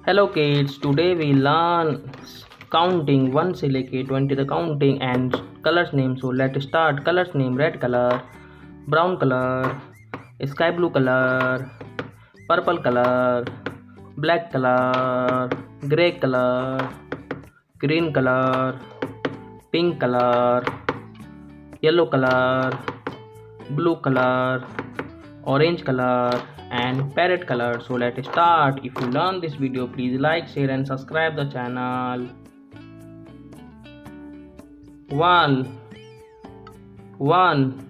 Hello kids, today we learn counting 1 से लेके 20 the counting and colors name. So let's start. Colors name: red color, brown color, sky blue color, purple color, black color, grey color, green color, pink color, yellow color, blue color, orange color and parrot color. So let's start. If you learn this video, please like, share and subscribe the channel. 1 1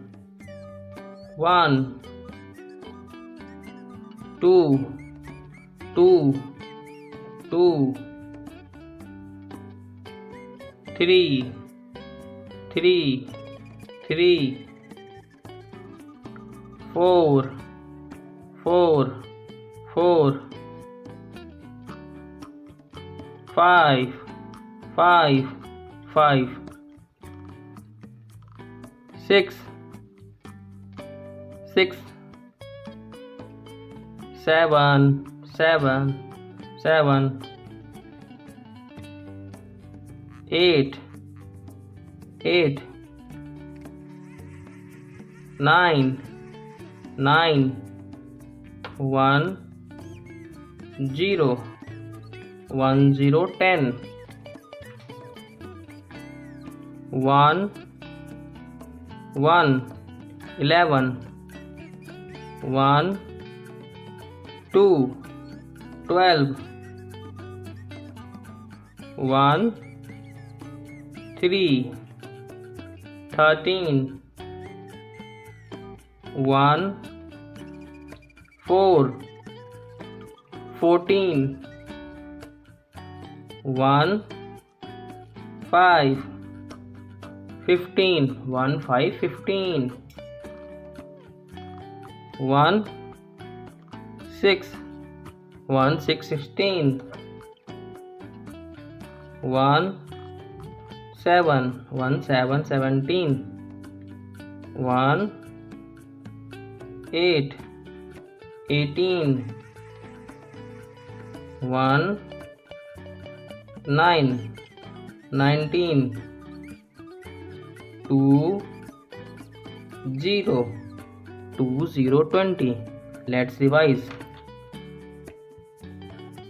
1 2 2 2 3 3 3 4 4 4 5 5 5 6 6 7 7 7 8 8 9 9 1 0 1 0 10 1 1 11 1 2 12 1 3 13 1 4 14 1 5 15 1 5 15 1 6 1 6 16 1 7 1 7 17 1 8 18 1 9 19 2 0 2 0 20. Let's revise.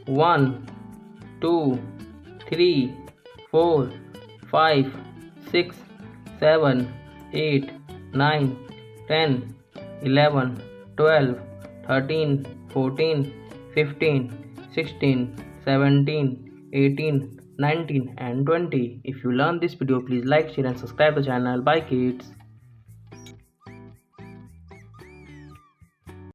1 2 3 4 5 6 7 8 9 10 11 12 13 14 15 16 17 18 19 and 20. If you learn this video, please like, share and subscribe the channel. Bye kids.